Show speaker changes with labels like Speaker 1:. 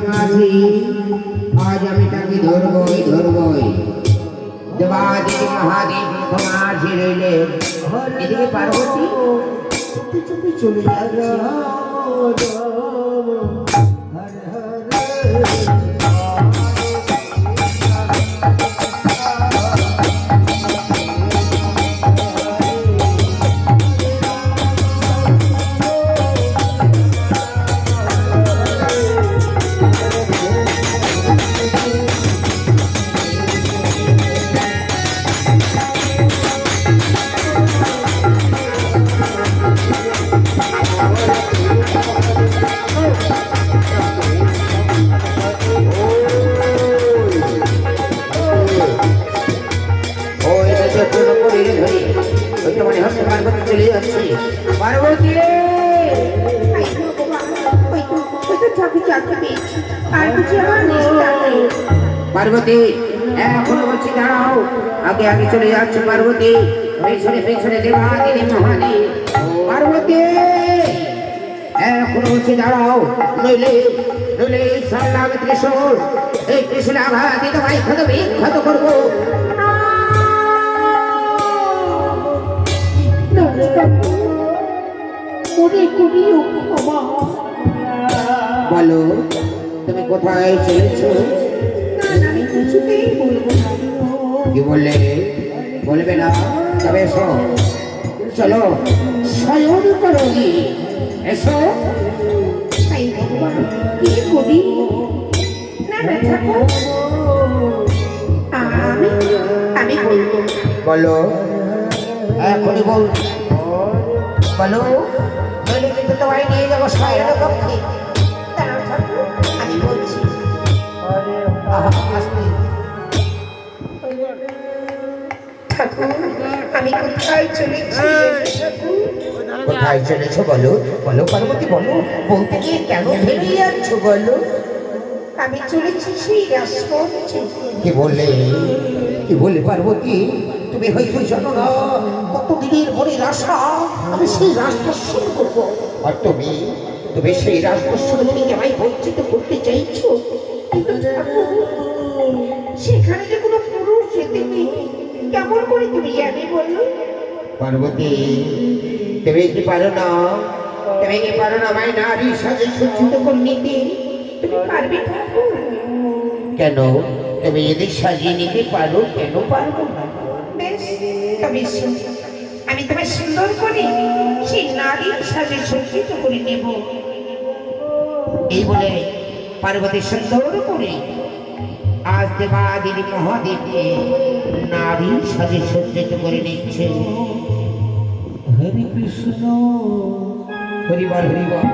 Speaker 1: মাঝি আজ আমি তাকে ধরবই দেবাদিদেব মহাদেব মাঝি রইলে এদিকে পার্বতী চুপি চুপি চলে যাচ্ছে। পার্বতী এখনো বলছি দাঁড়াও, আগে আগে চলে যাচ্ছে পার্বতী, পেছনে পেছনে দেবাদিদেব মহাদেব। পার্বতী এখনো বলছি দাঁড়াও, নইলে নইলে সাল্লাম ত্রিশূল এই ত্রিশূল আঘাতে তোমায় ক্ষত বিক্ষত করবো। বলো তুমি কোথায় চলেছো? কি বললে? বলবে না? তবে এসো, চলো শয়ন করো, এসো। বলো এখনই বল, বলো নইলে কিন্তু তোমায় নিয়ে যাবো শয়ন কক্ষে। আমি বলছি আমি কোথায় চলেছি? কোথায় চলেছ বলো, বলো পার্বতী বলো, বলতে গিয়ে কেন ফেরিয়ে যাচ্ছ বলো? আমি চলেছি সেই রাজপথে। কি বললে? কি বললে পার্বতী? তুমি হয়তো জানো না কতদিনের মনের আশা আমি সেই রাজদর্শন করবো, আর তুমি তুমি সেই রাজদর্শন থেকে আমায় বঞ্চিত করতে চাইছো। সেখানে যে কোনো পুরুষ যেতে নেই, কেমন করে তুমি জানি বললো? পার্বতী তুমি কি পারো না, তুমি কি পারো না আমায় নারীর সাথে সজ্জিত করে নিতে? তুমি পারবে কেন? তুমি যদি সাজিয়ে নিতে পারো কেন পারবো না? বেশ তবে আমি তোমায় সুন্দর করে সেই নারীর সাথে সজ্জিত করে নেব। এই বলে পার্বতী সুন্দর করে আজ দেবাদিদেব মহাদেবকে নারীর সাথে সজ্জিত করে নিচ্ছে। হরে কৃষ্ণ, হরিবল হরিবল।